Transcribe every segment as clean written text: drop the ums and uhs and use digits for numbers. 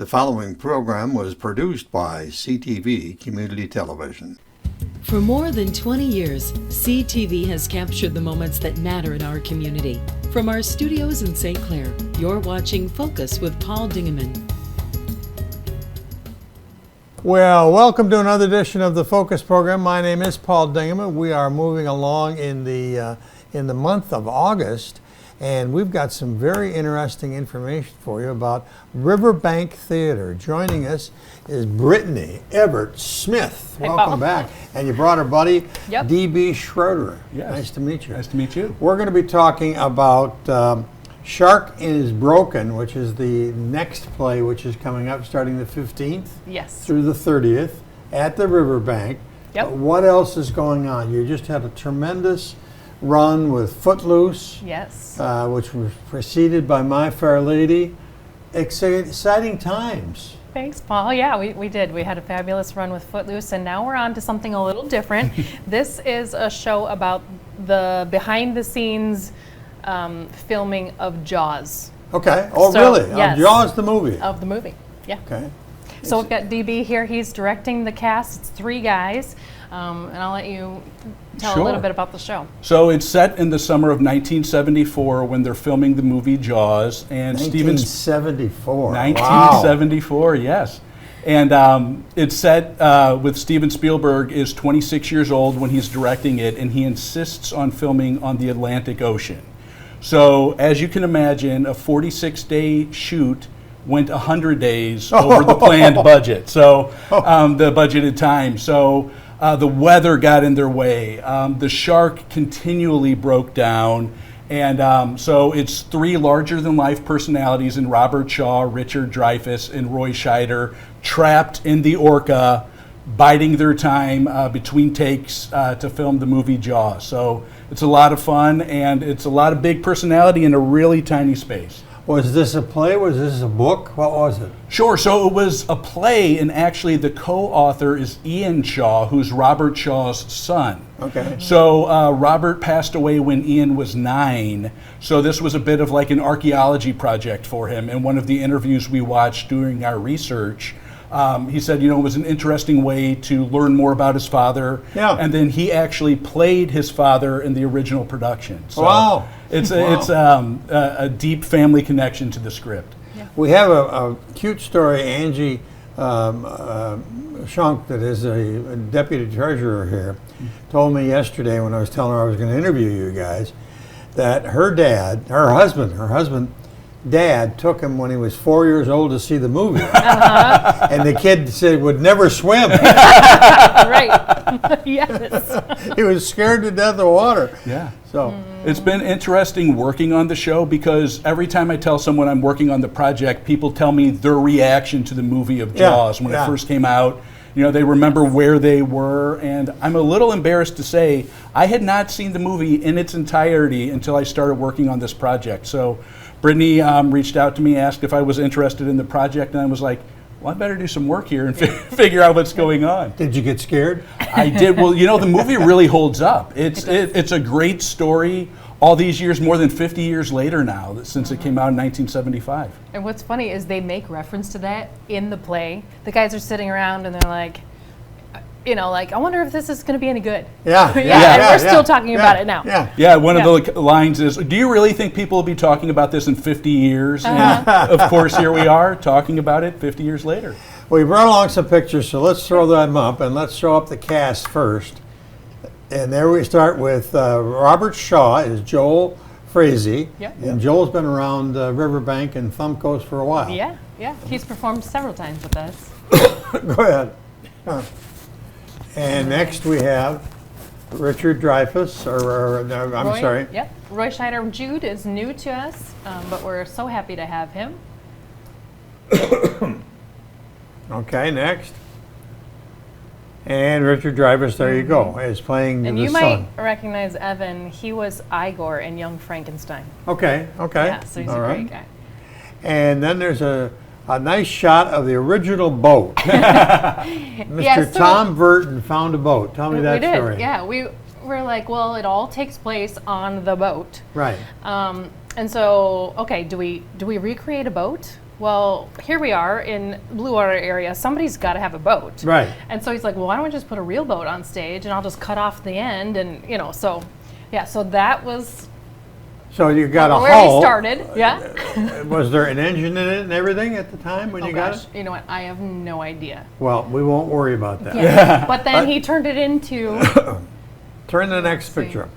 The following program was produced by CTV Community Television. For more than 20 years, CTV has captured the moments that matter in our community. From our studios in St. Clair, you're watching Focus with Paul Dingeman. Well, welcome to another edition of the Focus program. My name is Paul Dingeman. We are moving along in the month of August, and we've got some very interesting information for you about Riverbank Theater. Joining us is Brittany Everitt Smith. Hey, welcome Paul. back. And you brought her buddy, Yep. D.B. Schroeder. Yes. Nice to meet you. Nice to meet you. We're going to be talking about Shark is Broken, which is the next play, which is coming up starting the 15th Yes. through the 30th at the Riverbank. Yep. What else is going on? You just had a tremendous run with Footloose, Yes. which was preceded by My Fair Lady. Exciting times. Thanks, Paul. Yeah, we did. We had a fabulous run with Footloose, and now we're on to something a little different. This is a show about the behind-the-scenes filming of Jaws. Okay. Oh, So, really? yes. Jaws the movie. Of the movie. Yeah. Okay. So we've got DB here. He's directing the cast. It's 3 guys. And I'll let you tell a Sure. little bit about the show. So it's set in the summer of 1974 when they're filming the movie Jaws, and Steven's 1974. 1974, yes. And it's set with Steven Spielberg is 26 years old when he's directing it, and he insists on filming on the Atlantic Ocean. So as you can imagine, a 46-day shoot went 100 days over the planned budget. So the budgeted time. So the weather got in their way. The shark continually broke down. And so it's 3 larger-than-life personalities in Robert Shaw, Richard Dreyfuss, and Roy Scheider trapped in the orca, biding their time between takes to film the movie Jaws. So it's a lot of fun, and it's a lot of big personality in a really tiny space. Was this a play? Was this a book? What was it? Sure. So it was a play, and actually the co-author is Ian Shaw, who's Robert Shaw's son. Okay. So Robert passed away when Ian was 9. So this was a bit of like an archaeology project for him. And one of the interviews we watched during our research, he said, it was an interesting way to learn more about his father. Yeah. And then he actually played his father in the original production. So Wow. It's a deep family connection to the script. We have a cute story. Angie Schunk, that is a deputy treasurer here, told me yesterday when I was telling her I was going to interview you guys that her husband, Dad took him when he was 4 years old to see the movie, and the kid said would never swim. Right. Yes. He was scared to death of water. Yeah. So It's been interesting working on the show because every time I tell someone I'm working on the project, people tell me their reaction to the movie of Jaws when it first came out. They remember where they were, and I'm a little embarrassed to say I had not seen the movie in its entirety until I started working on this project. So Brittany reached out to me, asked if I was interested in the project, and I was like, well, I better do some work here and figure out what's going on. did you get scared? I did. Well, the movie really holds up. It's a great story all these years, more than 50 years later now, since it came out in 1975. And what's funny is they make reference to that in the play. The guys are sitting around and they're like, I wonder if this is going to be any good. Yeah. And we're still talking about it now. Yeah, one of the lines is, do you really think people will be talking about this in 50 years? And of course, here we are talking about it 50 years later. We brought along some pictures, so let's throw them up, and let's show up the cast first. And there we start with Robert Shaw is Joel Frazee. Yep. And Joel's been around Riverbank and Thumbcoast for a while. Yeah. He's performed several times with us. Go ahead. And next we have Richard Dreyfuss, I'm Roy, sorry. Yep. Roy Scheider. Jude is new to us, but we're so happy to have him. Okay, next. And Richard Dreyfuss, there you go, is playing And the you son. might recognize Evan. He was Igor in Young Frankenstein. Okay. Yeah, so he's All a right. great guy. And then there's a nice shot of the original boat. Mr. Tom Burton found a boat. Tell me that we did. story. Yeah, we were like, well, it all takes place on the boat. Right. And so, okay, do we recreate a boat? well, here we are in Blue Water area. Somebody's got to have a boat. Right. And so he's like, well, why don't we just put a real boat on stage and I'll just cut off the end and, so, yeah, so that was So you got a where hull. he started. Yeah. Was there an engine in it and everything at the time when Oh you got gosh, it? you know what? I have no idea. Well, we won't worry about that. Yeah. But then he turned it into, Turn the next see. picture up.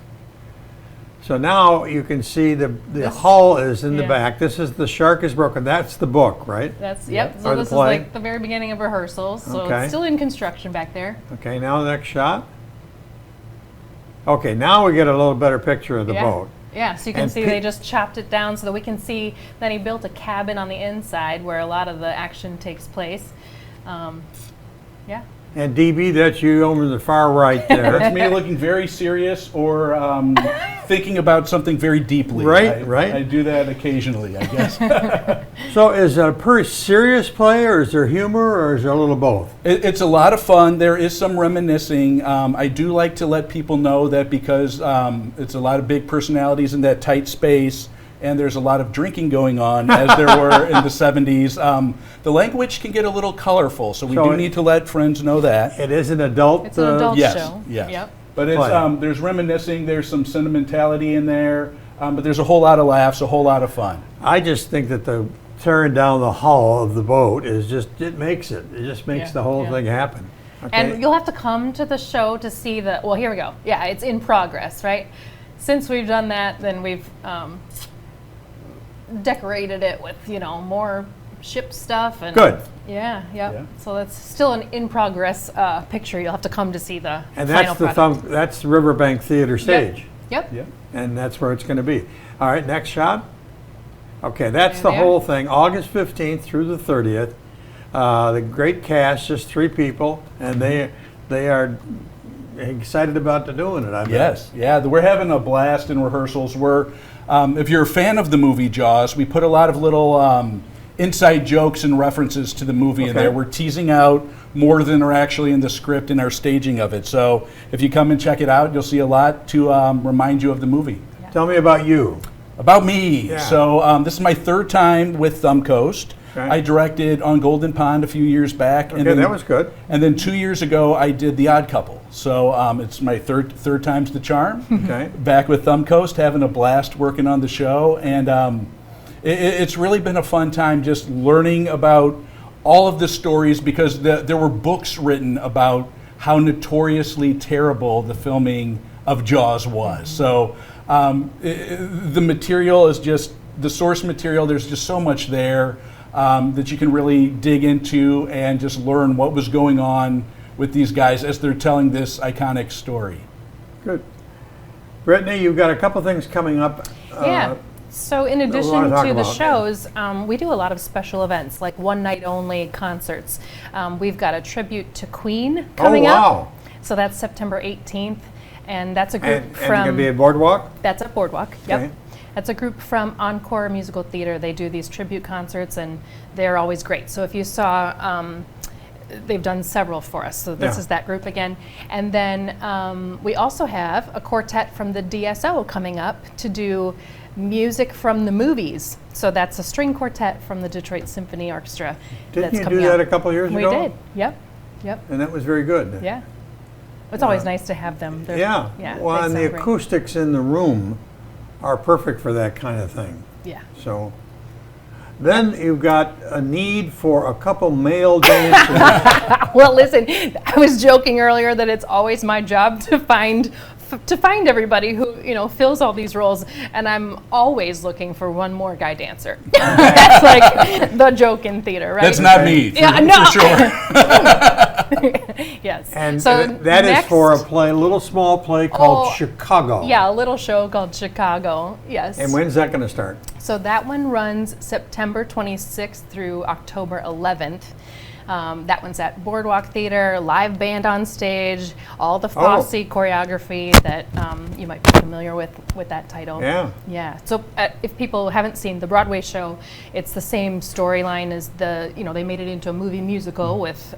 So now you can see the hull is in the yeah. back. This is The Shark is Broken. That's the book, right? that's, yep. Or So the this is play. like the very beginning of rehearsals. So Okay. it's still in construction back there. Okay, now the next shot. Okay, now we get a little better picture of the Yeah. boat. Yeah, so you can And see pe- they just chopped it down so that we can see that he built a cabin on the inside where a lot of the action takes place. Yeah. And DB, that's you over in the far right there. That's me looking very serious or thinking about something very deeply. Right, right. I do that occasionally, I guess. So is it a pretty serious play, or is there humor, or is there a little both? It's a lot of fun. There is some reminiscing. I do like to let people know that because it's a lot of big personalities in that tight space, and there's a lot of drinking going on, as there were in the 70s. The language can get a little colorful, so we So do it- need to let friends know that. It is an adult. It's an adult Yes, show. yes. Yep. But it's Play. there's reminiscing, there's some sentimentality in there, but there's a whole lot of laughs, a whole lot of fun. I just think that the tearing down the hull of the boat is just, it makes it. It just makes Yeah, the whole yeah. thing happen. Okay? And you'll have to come to the show to see the, well, here we go. Yeah, it's in progress, right? Since we've done that, then we've decorated it with, more ship stuff. And Good. Yeah, yep. Yeah. So that's still an in progress picture. You'll have to come to see the And final that's product. that's the Riverbank Theater stage. Yep. Yeah. And that's where it's going to be. All right, next shot. Okay, that's There the they are. whole thing, August 15th through the 30th. The great cast, just 3 people, and they are excited about doing it. I bet. Yes, yeah, we're having a blast in rehearsals. If you're a fan of the movie Jaws, we put a lot of little inside jokes and references to the movie in Okay. there. We're teasing out more than are actually in the script in our staging of it. So if you come and check it out, you'll see a lot to remind you of the movie. Tell me about you. About me. Yeah. So this is my 3rd time with Thumb Coast. Okay. I directed on Golden Pond a few years back. Okay, that was good. And then 2 years ago, I did The Odd Couple. So it's my third time's the charm. Okay. Back with Thumb Coast, having a blast working on the show. And it's really been a fun time just learning about all of the stories, because there were books written about how notoriously terrible the filming of Jaws was. So the material is just, the source material, there's just so much there that you can really dig into and just learn what was going on with these guys as they're telling this iconic story. Good. Brittany, you've got a couple things coming up. Yeah. So in we addition wanna talk to the about. shows, we do a lot of special events, like one night only concerts. We've got a tribute to Queen coming Oh, wow. up. So that's September 18th. And that's a group And from... you're going to be at Boardwalk? That's at Boardwalk, Okay. yep. That's a group from Encore Musical Theater. They do these tribute concerts, and they're always great. So if you saw, they've done several for us. So this Yeah. is that group again. And then we also have a quartet from the DSO coming up to do music from the movies. So that's a string quartet from the Detroit Symphony Orchestra. Didn't that's you coming do that up. a couple years We ago? did, yep, yep, And that was very good. yeah. It's always nice to have them. They're- Yeah. yeah. Well, they and the sound great. acoustics in the room are perfect for that kind of thing. Yeah. So then you've got a need for a couple male dancers. Well, listen, I was joking earlier that it's always my job to find everybody who fills all these roles, and I'm always looking for one more guy dancer. That's like the joke in theater, right? That's not me, Yeah, for, no. for sure. Yes. And so that is next, for a play, a little small play called Oh, Chicago. Yeah, a little show called Chicago. Yes. And when's that going to start? So that one runs September 26th through October 11th. That one's at Boardwalk Theater, live band on stage, all the Fosse choreography that you might be familiar with that title. Yeah. Yeah. So if people haven't seen the Broadway show, it's the same storyline as they made it into a movie musical with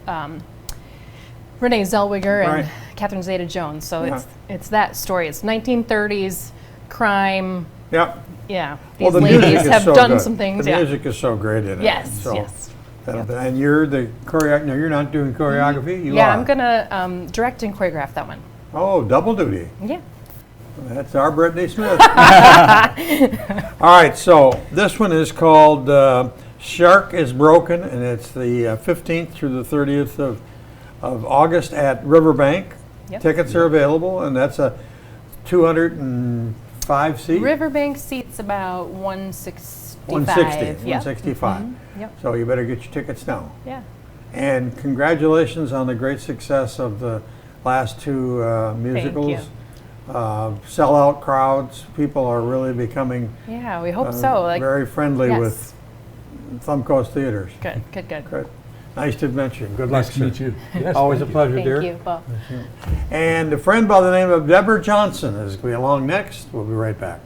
Renee Zellweger and Right. Catherine Zeta-Jones. So Yeah. it's that story. It's 1930s crime. Yep. Yeah, Well, these the music ladies is have so done good. some things. The Yeah. music is so great in it. Yes, So yes. and you're the no, you're not doing choreography. You Yeah, are. I'm gonna direct and choreograph that one. Oh, double duty. Yeah. That's our Brittany Smith. All right, so this one is called Shark is Broken, and it's the 15th through the 30th of August at Riverbank. Yep. Tickets are available, and that's a 205 seat. Riverbank seats about 165. 160, Yep. 165. Yep. So you better get your tickets now. Yeah. And congratulations on the great success of the last two musicals. you. Sellout crowds. People are really becoming Yeah, we hope so. Like, very friendly yes. with Thumb Coast Theaters. Good, good, good. Good. Nice to meet you. Good luck, Nice to meet sir. you. Yes, Always a thank you. pleasure, Thank dear. you. Well, And a friend by the name of Deborah Johnson is going to be along next. We'll be right back.